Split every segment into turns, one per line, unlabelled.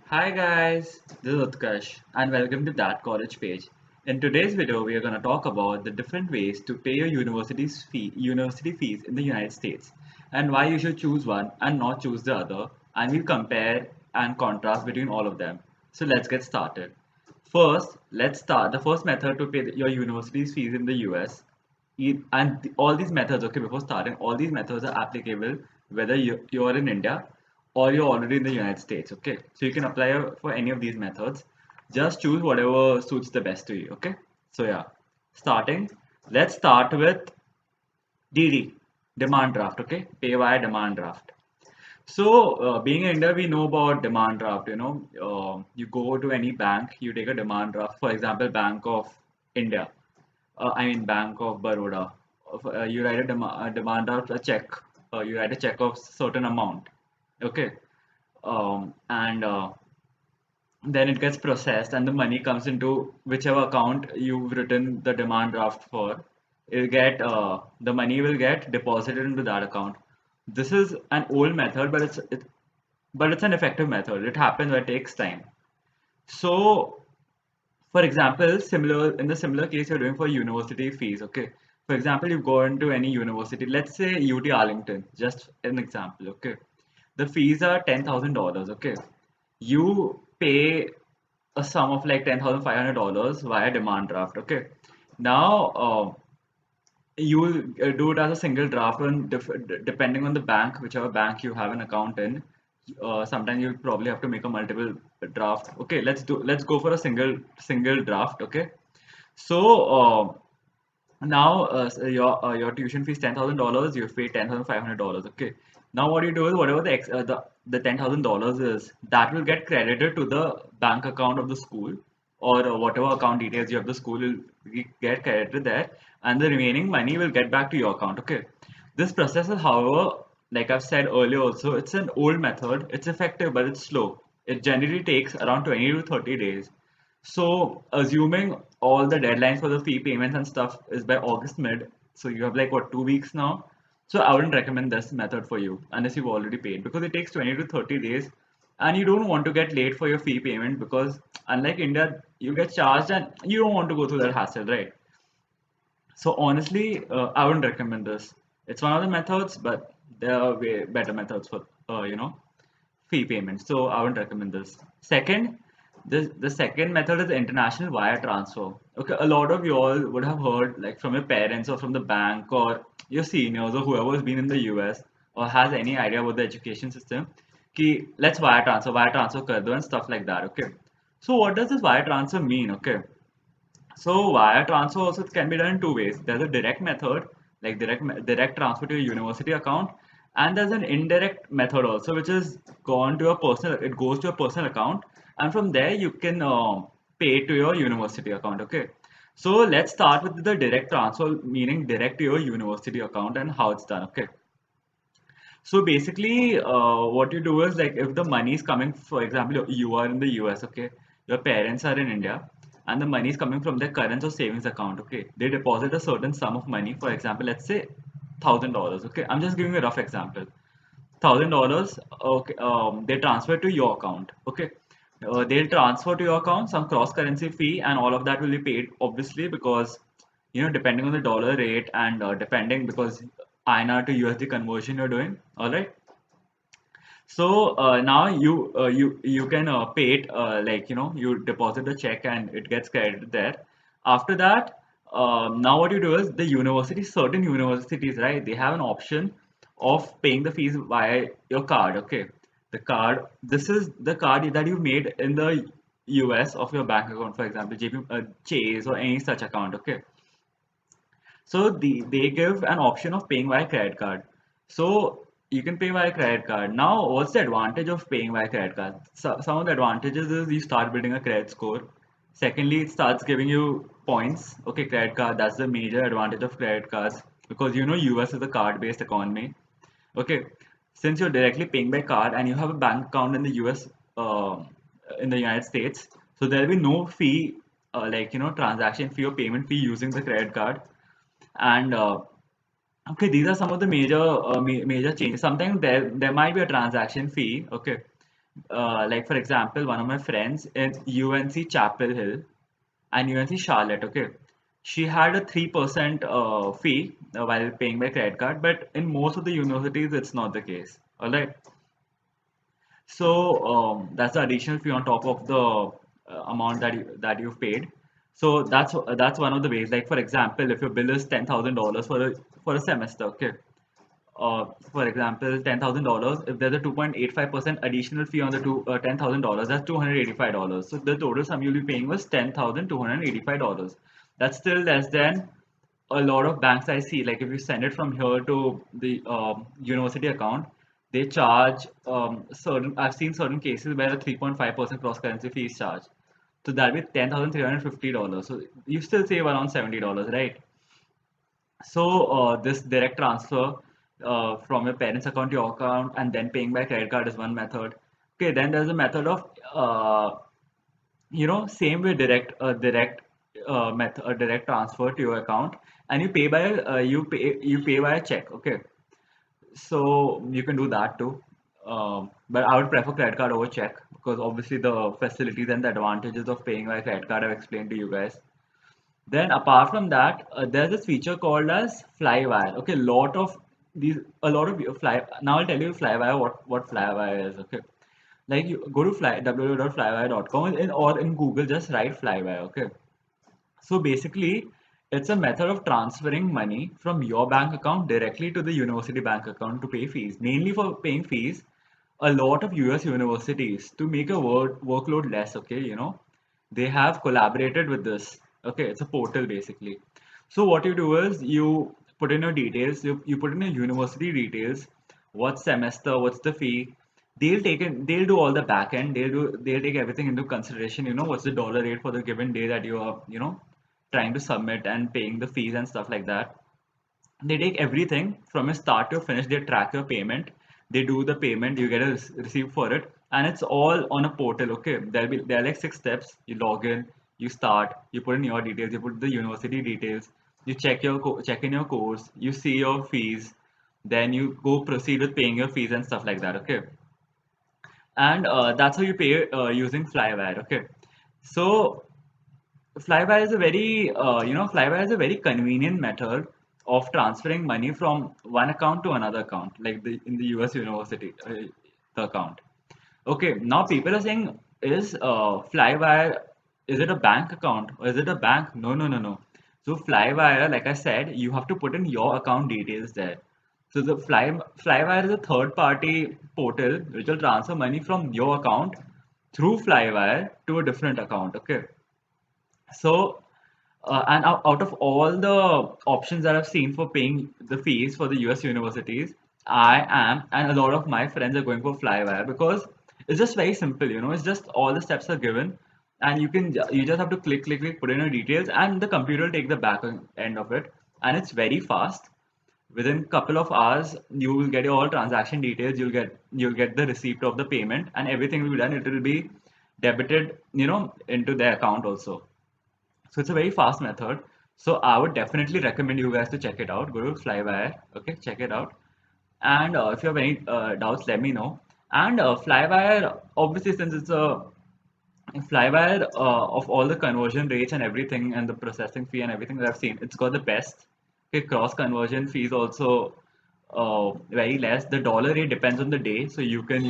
Hi guys, this is Utkarsh and welcome to That College Page. In today's video, we are going to talk about the different ways to pay your university fees in the United States and why you should choose one and not choose the other, and we'll compare and contrast between all of them. So let's get started. First, let's start the first method to pay your university's fees in the US. All these methods, okay, before starting, all these methods are applicable whether you're in India or you're already in the United States, okay? So you can apply for any of these methods. Just choose whatever suits the best to you, okay? So yeah, starting, let's start with DD, demand draft, okay? Pay via demand draft. So, being in India, we know about demand draft. You go to any bank, you take a demand draft. For example, Bank of India, Bank of Baroda. You write a demand draft, a check. You write a check of certain amount. Okay, and then it gets processed, and the money comes into whichever account you've written the demand draft for. The money will get deposited into that account. This is an old method, but it's an effective method. It happens, but it takes time. So, for example, similar in the similar case you're doing for university fees, okay? For example, you go into any university, let's say UT Arlington, just an example, okay? The fees are $10,000, okay? You pay a sum of like $10,500 via demand draft, okay? Now, you will do it as a single draft on depending on the bank, whichever bank you have an account in. Sometimes you'll probably have to make a multiple draft. Okay, let's go for a single draft. Okay, so now your tuition fee is $10,000. You pay $10,500. Okay, now what you do is whatever the $10,000 is, that will get credited to the bank account of the school, or whatever account details you have, the school will get credited there, and the remaining money will get back to your account. Okay, this process is, however, like I've said earlier also, it's an old method. It's effective, but it's slow. It generally takes around 20 to 30 days. So, assuming all the deadlines for the fee payments and stuff is by August mid, so you have like what, 2 weeks now. So I wouldn't recommend this method for you unless you've already paid, because it takes 20 to 30 days, and you don't want to get late for your fee payment, because unlike India, you get charged and you don't want to go through that hassle, right? So honestly, I wouldn't recommend this. It's one of the methods, but there are way better methods for fee payment. So I wouldn't recommend this. Second, the second method is international wire transfer. Okay, a lot of you all would have heard like from your parents or from the bank or your seniors or whoever has been in the US or has any idea about the education system. Ki, let's wire transfer kar do and stuff like that. Okay. So what does this wire transfer mean? Okay. So wire transfer also can be done in two ways. There's a direct method, like direct transfer to your university account, and there's an indirect method also, which is gone to a personal. It goes to a personal account, and from there you can pay to your university account. Okay. So let's start with the direct transfer, meaning direct to your university account, and how it's done. Okay. So basically, what you do is like if the money is coming, for example, you are in the US, okay, your parents are in India, and the money is coming from their current or savings account, okay. They deposit a certain sum of money, for example, let's say $1,000, okay. I'm just giving a rough example. $1,000, okay. They transfer to your account, okay. They'll transfer to your account some cross currency fee, and all of that will be paid, obviously, because depending on the dollar rate and depending because INR to USD conversion you're doing, all right. So now you can pay it, like you deposit the check and it gets credited there. After that, now what you do is certain universities, right? They have an option of paying the fees via your card. Okay, the card. This is the card that you made in the US of your bank account, for example, JP, Chase or any such account. Okay, so they give an option of paying via credit card. So you can pay via credit card. Now, what's the advantage of paying via credit card? So, some of the advantages is you start building a credit score. Secondly, it starts giving you points. Okay, credit card, that's the major advantage of credit cards, because US is a card-based economy. Okay, since you're directly paying by card and you have a bank account in the US, in the United States, so there will be no fee, like transaction fee or payment fee using the credit card. And okay, these are some of the major changes. Sometimes there might be a transaction fee, okay, Like for example, one of my friends in UNC Chapel Hill and UNC Charlotte, okay, she had a 3% fee while paying by credit card, but in most of the universities, it's not the case. All right. So that's the additional fee on top of the amount that you've paid. So that's one of the ways. Like for example, if your bill is $10,000 for a semester, okay. For example, $10,000. If there's a 2.85% additional fee on the $10,000, that's $285. So the total sum you'll be paying was $10,285. That's still less than a lot of banks I see. Like if you send it from here to the university account, they charge certain. I've seen certain cases where a 3.5% cross currency fee is charged. So that'll be $10,350. So you still save around $70, right? So this direct transfer from your parents' account to your account and then paying by credit card is one method. Okay, then there's a method of same way a direct transfer to your account, and you pay by a check. Okay, so you can do that too. But I would prefer credit card over check because obviously the facilities and the advantages of paying by credit card I've explained to you guys. Then apart from that, there's this feature called as FlyWire. Okay, a lot of fly. Now I'll tell you FlyWire what FlyWire is. Okay, like you go to www.flywire.com or in Google just write FlyWire. Okay, so basically it's a method of transferring money from your bank account directly to the university bank account to pay fees. Mainly for paying fees, a lot of US universities to make a workload less. Okay, they have collaborated with this. Okay, it's a portal basically. So what you do is you put in your details, you put in your university details, what semester, what's the fee. They'll do all the back end, they'll take everything into consideration, what's the dollar rate for the given day that you are, trying to submit and paying the fees and stuff like that. They take everything from a start to finish. They track your payment, they do the payment, you get a receipt for it, and it's all on a portal. Okay, there are like 6 steps. You log in, you start, you put in your details, you put the university details, you check in your course, you see your fees, then you go proceed with paying your fees and stuff like that. Okay, and that's how you pay using Flywire. Okay, so Flywire is a very convenient method of transferring money from one account to another account, like in the US university the account. Okay, now people are saying, is Flywire, is it a bank account or is it a bank? No, no, no, no. So Flywire, like I said, you have to put in your account details there. So Flywire is a third party portal which will transfer money from your account through Flywire to a different account. Okay. So, and out of all the options that I've seen for paying the fees for the US universities, and a lot of my friends are going for Flywire because it's just very simple, it's just all the steps are given, and you just have to click, put in your details, and the computer will take the back end of it, and it's very fast. Within couple of hours, you will get your all transaction details, you'll get the receipt of the payment, and everything will be done. It will be debited, into their account also. So it's a very fast method. So I would definitely recommend you guys to check it out. Go to Flywire, okay, check it out. And if you have any doubts, let me know. And Flywire, obviously, since it's a Flywire, of all the conversion rates and everything, and the processing fee and everything that I've seen, it's got the best. Okay, cross conversion fees also very less. The dollar rate depends on the day, so you can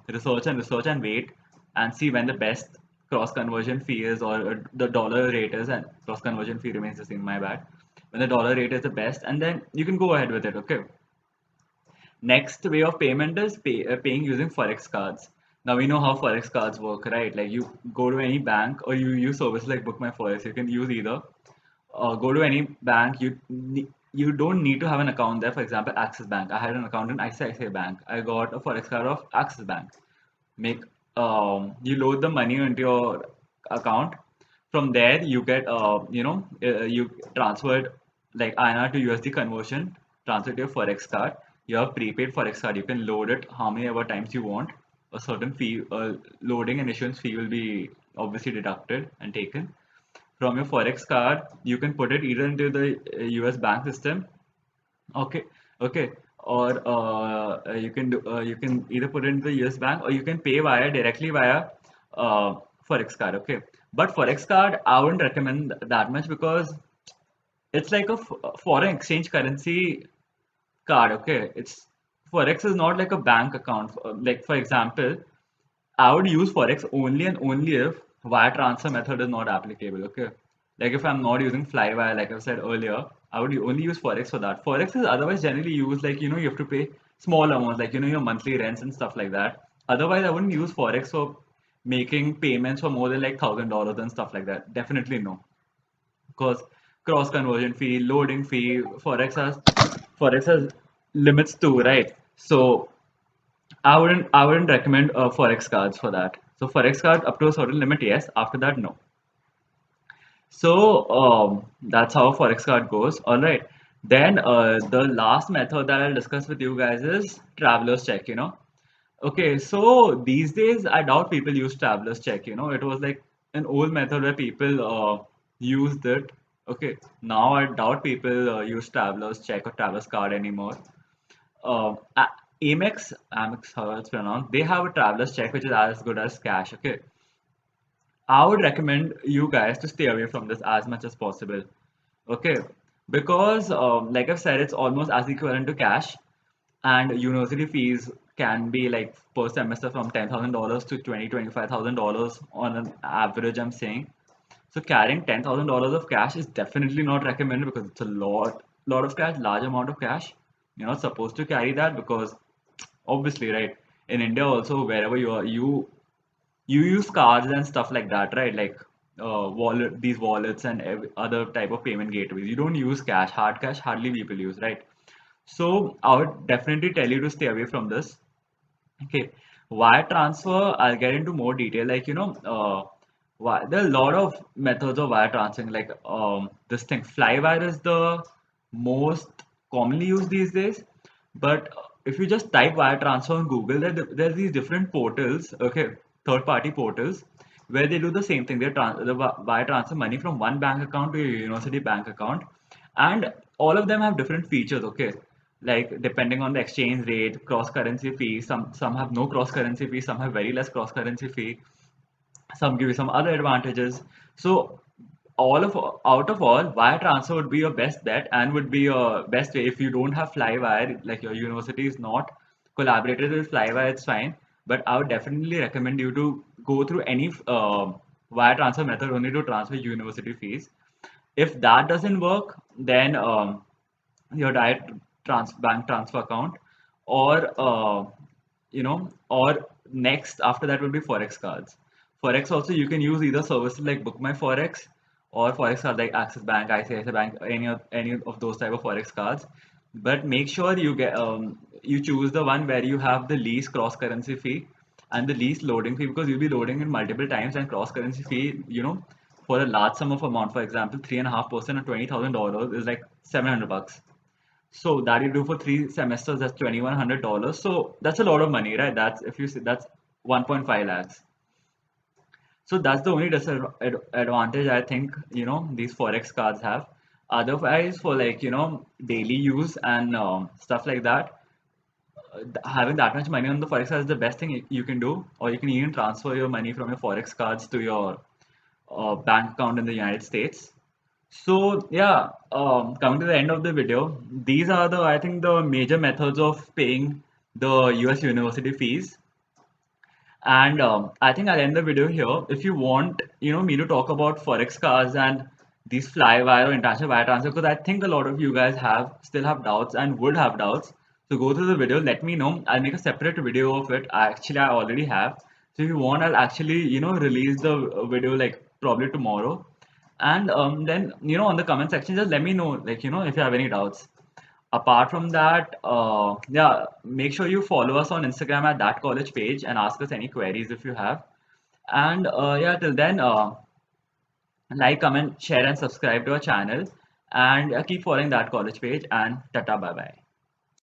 research and wait and see when the best cross conversion fee is, or the dollar rate is, and cross conversion fee remains the same. My bad. When the dollar rate is the best, and then you can go ahead with it. Okay. Next way of payment is paying using Forex cards. Now we know how Forex cards work, right? Like you go to any bank or you use services like Book My Forex. You can use either. Go to any bank. You don't need to have an account there. For example, Axis Bank. I had an account in ICICI Bank. I got a Forex card of Axis Bank. Make You load the money into your account. From there, you get you transfer it like INR to USD conversion. Transfer to your Forex card. You have prepaid Forex card. You can load it how many ever times you want. A certain fee, loading and issuance fee will be obviously deducted and taken from your Forex card. You can put it either into the US bank system. Okay, okay. or you can either put it into the US bank, or you can pay via directly via uh, Forex card. Okay, but Forex card I wouldn't recommend that much because it's like a foreign exchange currency card. Okay, it's Forex is not like a bank account. Like for example, I would use Forex only and only if wire transfer method is not applicable. Okay. Like if I'm not using FlyWire, like I said earlier, I would only use Forex for that. Forex is otherwise generally used like, you have to pay small amounts, like, your monthly rents and stuff like that. Otherwise, I wouldn't use Forex for making payments for more than like $1,000 and stuff like that. Definitely no. Because cross conversion fee, loading fee, Forex has limits too, right? So I wouldn't recommend forex cards for that. So forex card up to a certain limit, yes. After that, no. So that's how forex card goes. All right. Then the last method that I'll discuss with you guys is traveler's check. Okay. So these days, I doubt people use traveler's check. It was like an old method where people used it. Okay. Now I doubt people use traveler's check or traveler's card anymore. Amex, how it's pronounced, they have a traveler's check which is as good as cash. Okay, I would recommend you guys to stay away from this as much as possible. Okay, because like I've said, it's almost as equivalent to cash, and university fees can be like per semester from $10,000 to $25,000 on an average. I'm saying so carrying $10,000 of cash is definitely not recommended because it's a lot of cash, large amount of cash. You're not supposed to carry that because obviously, right? In India also, wherever you are, you use cards and stuff like that, right? Like these wallets and other type of payment gateways. You don't use cash, hard cash, hardly people use, right? So I would definitely tell you to stay away from this. Okay, wire transfer, I'll get into more detail. Like, there are a lot of methods of wire transferring. Like, this thing, FlyWire is the most commonly used these days. But if you just type wire transfer on Google, there's these different portals, okay, third-party portals, where they do the same thing. Wire transfer money from one bank account to your university bank account, and all of them have different features. Okay, like depending on the exchange rate, cross currency fee. Some have no cross currency fee, some have very less cross currency fee, some give you some other advantages. So all of out of all, wire transfer would be your best bet and would be your best way. If you don't have FlyWire, like your university is not collaborated with FlyWire, it's fine. But I would definitely recommend you to go through any wire transfer method only to transfer university fees. If that doesn't work, then your direct bank transfer account, or next after that will be forex cards. Forex also you can use either services like book my forex or forex cards like Axis Bank, ICICI Bank, any of those type of forex cards. But make sure you choose the one where you have the least cross currency fee and the least loading fee, because you'll be loading it multiple times, and cross currency fee, for a large sum of amount, for example 3.5% of $20,000 is like $700. So that you do for 3 semesters, that's $2,100. So that's a lot of money, right? That's, if you see, that's 1.5 lakhs. So that's the only disadvantage I think, these forex cards have. Otherwise, for like, daily use and stuff like that, having that much money on the forex card is the best thing you can do. Or you can even transfer your money from your forex cards to your bank account in the United States. So yeah, coming to the end of the video, these are I think the major methods of paying the US university fees. And I think I'll end the video here. If you want, me to talk about forex cards and these FlyWire or international wire transfer, because I think a lot of you guys still have doubts and would have doubts. So go through the video. Let me know. I'll make a separate video of it. I already have. So if you want, I'll actually release the video like probably tomorrow. And then on the comment section, just let me know, like, if you have any doubts. Apart from that, yeah, make sure you follow us on Instagram at that college page and ask us any queries if you have. And yeah, till then, like, comment, share, and subscribe to our channel. And keep following that college page. And tata, bye bye.